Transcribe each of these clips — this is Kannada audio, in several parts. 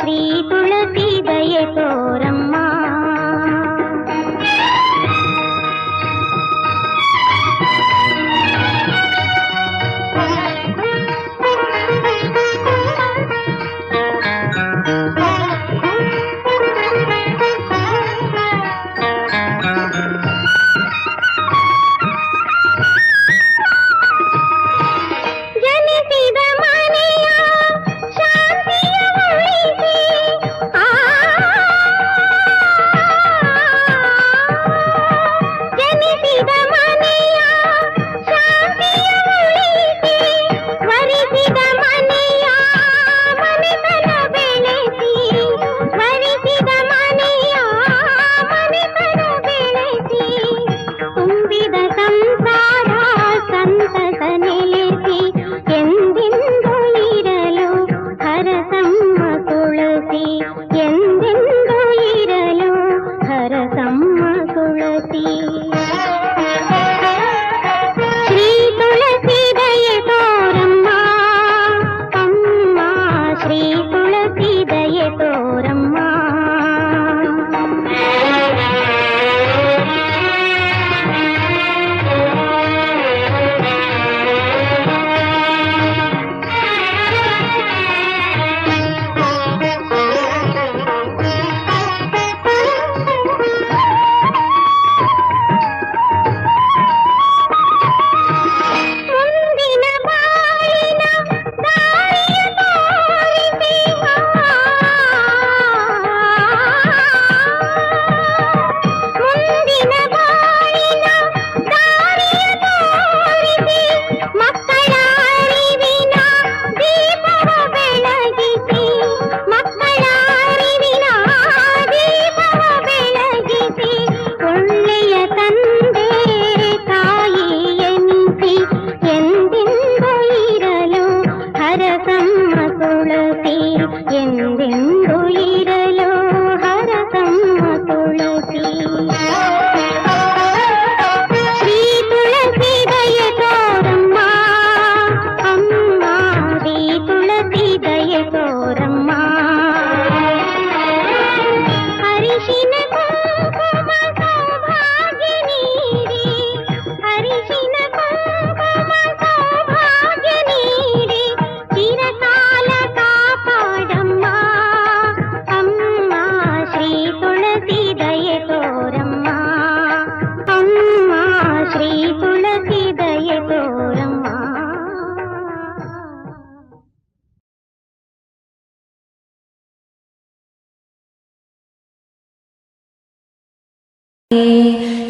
ಶ್ರೀ ತುಳಸಿ ದಯೆ ತೋರಮ್ಮ.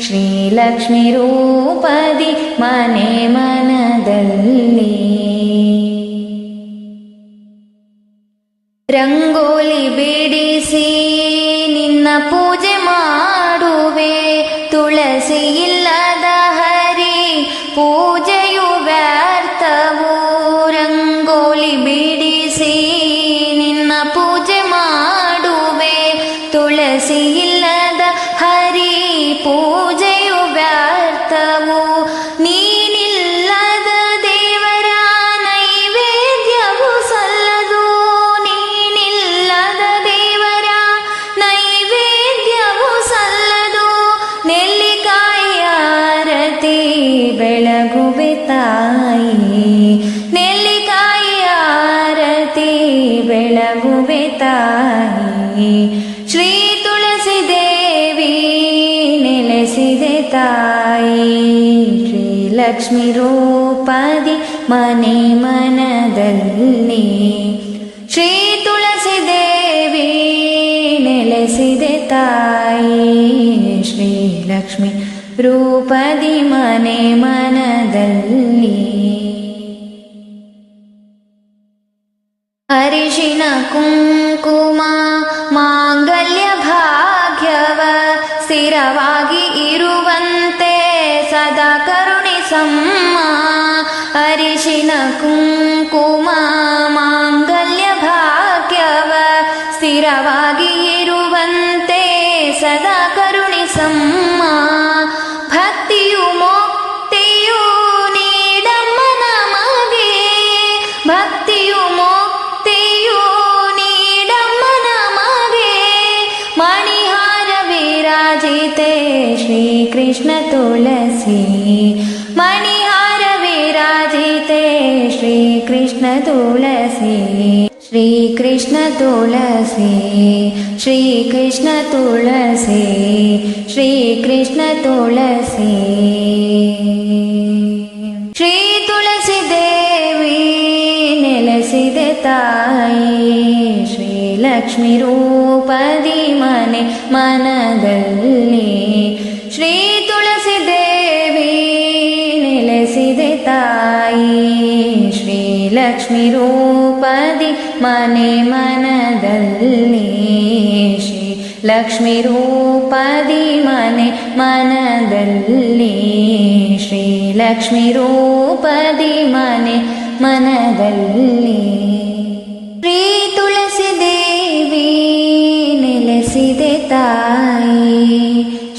ಶ್ರೀಲಕ್ಷ್ಮಿ ರೂಪದಿ ಮನೆ ಮನದಲ್ಲಿ ರಂಗೋಲಿ ಬಿಡಿಸಿ ನಿನ್ನ ಪೂಜೆ ಮಾಡುವೆ. ತುಳಸಿ ಇಲ್ಲದ ಹರಿ ಪೂಜೆಯು ವ್ಯರ್ಥವು. ರಂಗೋಲಿ ಬಿಡಿಸಿ ನಿನ್ನ ಪೂಜೆ ಮಾಡುವೆ. ತುಳಸಿ ಇಲ್ಲದ ಹರಿ ಪೂಜೆಯು ವ್ಯರ್ಥವು. ನೀನಿಲ್ಲದ ದೇವರ ನೈವೇದ್ಯವು ಸಲ್ಲದು. ನೀನಿಲ್ಲದ ದೇವರ ನೈವೇದ್ಯವು ಸಲ್ಲದು. ನೆಲ್ಲಿಕಾಯಿ ಆರತಿ ಬೆಳಗುವೆ ತಾಯಿ. ನೆಲ್ಲಿಕಾಯಿ ಆರತಿ ಬೆಳಗುವೆ ತಾಯಿ. ಶ್ರೀ ತುಳಸಿ ದೇವಿ ನೆಲೆಸಿದೆ ತಾಯಿ. ಶ್ರೀಲಕ್ಷ್ಮಿ ರೂಪದಿ ಮನೆ ಮನದಲ್ಲಿ ಶ್ರೀ ತುಳಸಿ ದೇವಿ ನೆಲೆಸಿದೆ ತಾಯಿ. ಶ್ರೀಲಕ್ಷ್ಮಿ ರೂಪದಿ ಮನೆ ಮನದಲ್ಲಿ ಅರಿಶಿನ ಕುಂಕುಮ ಮಾಂಗಲ್ಯ ಭಾಗ್ಯವ ಸ್ಥಿರವಾಗಿ ಇರುವಂತೆ ಸದಾ ಕರುಣಿಸಮ್ಮ. ಅರಿಶಿನ ಕುಂಕುಮ ಮಾಂಗಲ್ಯ ಭಾಗ್ಯವ ಸ್ಥಿರವಾಗಿ ಇರುವಂತೆ ಸದಾ ಕರುಣಿಸಮ್ಮ. ಭಕ್ತಿಯು ಮುಕ್ತಿಯು ನೀಡಮ್ಮ ನಮಗೆ. ಭಕ್ತಿಯು ಮುಕ್ತಿಯು ನೀಡಮ್ಮ कृष्ण तुलसी मणिहार विराजिते श्री कृष्ण तुलसी श्री कृष्ण तुलसी श्री कृष्ण तुलसी श्री कृष्ण तुलसी श्री तुलसी देवी ನೆಲೆಸಿದೆ ತಾಯಿ ಶ್ರೀ ಲಕ್ಷ್ಮೀ ರೂಪದಿ ಮನೆ ಮನದಲ್ಲಿ ಶ್ರೀ ತುಳಸಿ ದೇವಿ ನೆಲೆಸಿದೆ ತಾಯಿ ಶ್ರೀ ಲಕ್ಷ್ಮೀ ರೂಪದಿ ಮನೆ ಮನದಲ್ಲಿ ಶ್ರೀ ಲಕ್ಷ್ಮೀ ರೂಪದಿ ಮನೆ ಮನದಲ್ಲಿ ಶ್ರೀ ಲಕ್ಷ್ಮೀ ರೂಪದಿ ಮನೆ ಮನದಲ್ಲಿ ಶ್ರೀ ತುಳಸಿ ದೇವಿ ನೆಲೆಸಿದೆ ತಾಯಿ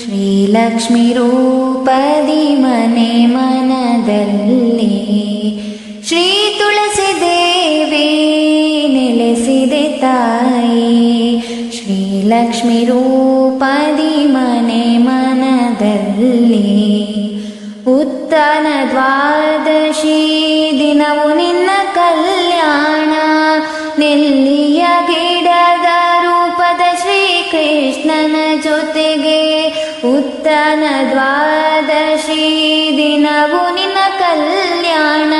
ಶ್ರೀ ಲಕ್ಷ್ಮೀ ರೂಪದಿ ಮನೆ ಮನದಲ್ಲಿ ಶ್ರೀ ತುಳಸಿ ದೇವಿ ನೆಲೆಸಿದೆ ತಾಯಿ ಶ್ರೀ ಲಕ್ಷ್ಮೀ ರೂಪದಿ ಮನೆ ಮನದಲ್ಲಿ ಉತ್ತನ ದ್ವಾದಶಿ ದಿನವು ನಿನ್ನ ಕಲ್ಯಾಣ ನೆಲ್ಲಿಯ ಗಿಡದ ರೂಪದ ಶ್ರೀಕೃಷ್ಣನ ಜೊತೆಗೆ ಉತ್ತನ ದ್ವಾದಶಿ ದಿನವು ನಿನ್ನ ಕಲ್ಯಾಣ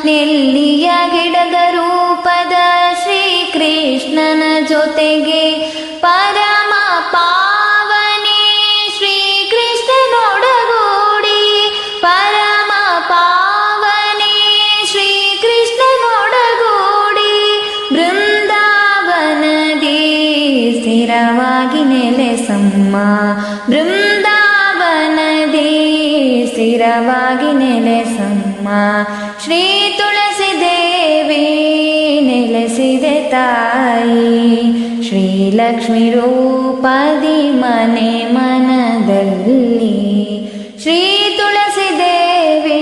ನೆಲ್ಲಿಯ ಗಿಡದ ರೂಪದ ಶ್ರೀಕೃಷ್ಣನ ಜೊತೆಗೆ ಪರಮ ಪಾವನೆ ಶ್ರೀಕೃಷ್ಣನೊಡಗೂಡಿ ಪರಮ ಪಾವನೆ ಶ್ರೀಕೃಷ್ಣನೊಡಗೂಡಿ ಬೃಂದಾವನದಿ ಸ್ಥಿರವಾಗಿ ನೆಲೆಸಮ್ಮ ಬೃಂದಾವನದಿ ಸ್ಥಿರವಾಗಿ ನೆಲೆಸಮ್ಮ ಶ್ರೀ ತುಳಸಿ ದೇವಿ ನೆಲೆಸಿದೆ ತಾಯಿ ಶ್ರೀ ಲಕ್ಷ್ಮೀ ರೂಪದಿ ಮನೆ ಮನದಲ್ಲಿ ಶ್ರೀ ತುಳಸಿ ದೇವಿ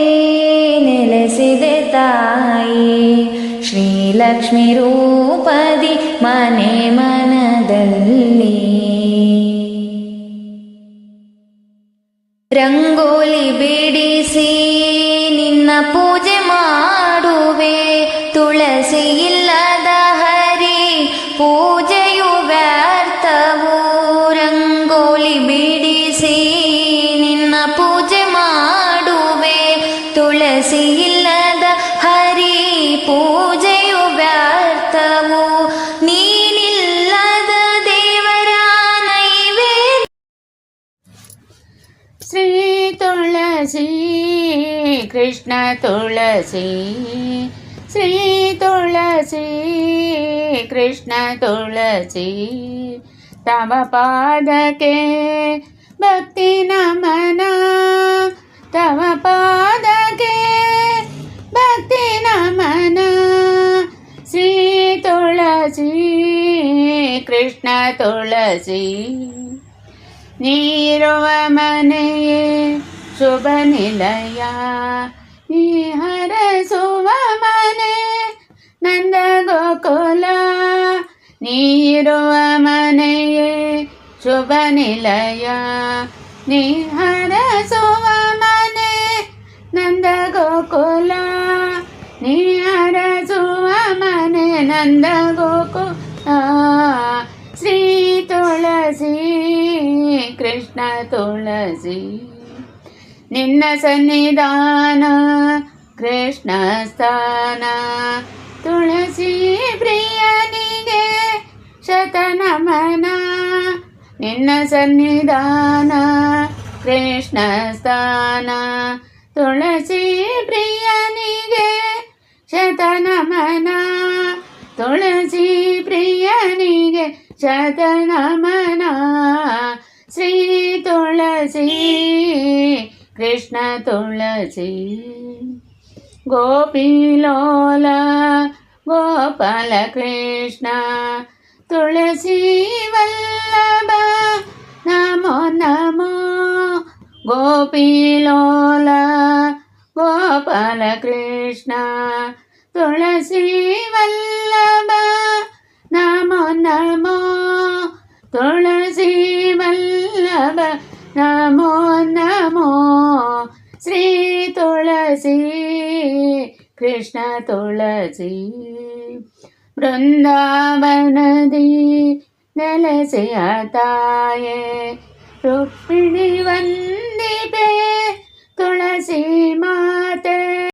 ನೆಲೆಸಿದೆ ತಾಯಿ ಶ್ರೀ ಲಕ್ಷ್ಮೀ ರೂಪದಿ ಮನೆ ಮನದಲ್ಲಿ ರಂಗೋಲಿ ಬಿಡಿಸಿ ನಿನ್ನ ಪೂಜೆ ಮಾಡುವೆ ತುಳಸಿ ಇಲ್ಲದ ಹರಿ ಪೂಜೆಯು ವ್ಯರ್ಥವು ರಂಗೋಲಿ ಬಿಡಿಸಿ ನಿನ್ನ ಪೂಜೆ ಮಾಡುವೆ ತುಳಸಿ ಇಲ್ಲದ ಹರಿ ಪೂಜೆಯು ವ್ಯರ್ಥವು ನೀನಿಲ್ಲದ ದೇವರ ನೈವೇದ್ಯ ಶ್ರೀ ತುಳಸಿ ಕೃಷ್ಣ ತುಳಸಿ ಶ್ರೀ ತುಳಸಿ ಕೃಷ್ಣ ತುಳಸಿ ತವ ಪಾದಕ್ಕೆ ಭಕ್ತಿ ನಮನ ತವ ಪಾದಕ್ಕೆ ಭಕ್ತಿ ನಮನ ಶ್ರೀ ತುಳಸಿ ಕೃಷ್ಣ ತುಳಸಿ ನೀರುವ ಮನೆಯೇ ಶುಭ ನಿಲಯ ನೀ ಹರಸುವ ಮನೆ ನಂದ ಗೋಕುಲ ನೀರುವ ಮನೆಯೇ ಶುಭ ನಿಲಯ ನೀ ಹರಸುವ ಮನೆ ನಂದ ಗೋಕುಲ ನೀ ಹರಸುವ ಮನೆ ನಂದ ಗೋಕುಲ ಶ್ರೀ ತುಳಸಿ ಕೃಷ್ಣ ತುಳಸಿ ನಿನ್ನ ಸನ್ನಿಧಾನ ಕೃಷ್ಣ ಸ್ಥಾನ ತುಳಸಿ ಪ್ರಿಯನಿಗೆ ಶತನಮನ ನಿನ್ನ ಸನ್ನಿಧಾನ ಕೃಷ್ಣ ಸ್ಥಾನ ತುಳಸಿ ಪ್ರಿಯನಿಗೆ ಶತನಮನ ತುಳಸಿ ಪ್ರಿಯನಿಗೆ ಶತನಮನ ಶ್ರೀ ತುಳಸಿ ಕೃಷ್ಣ ತುಳಸಿ ಗೋಪಿಲೋಲ ಗೋಪಾಲ ಕೃಷ್ಣ ತುಳಸಿ ವಲ್ಲಭ ನಮೋ ನಮೋ ಗೋಪಿಲೋಲ ಗೋಪಾಲ ಕೃಷ್ಣ ತುಳಸಿ ವಲ್ಲಭ ನಮೋ ನಮೋ ತುಳಸಿ ವಲ್ಲಭ ನಮೋ ನಮೋ ತುಳಸಿ ಕೃಷ್ಣ ತುಳಸಿ ಬೃಂದಾವನದಿ ನೆಲೆಸಿಯ ತಾಯೇ ರುಕ್ಮಿಣಿ ವಂದಿಪೆ ತುಳಸಿ ಮಾತೆ.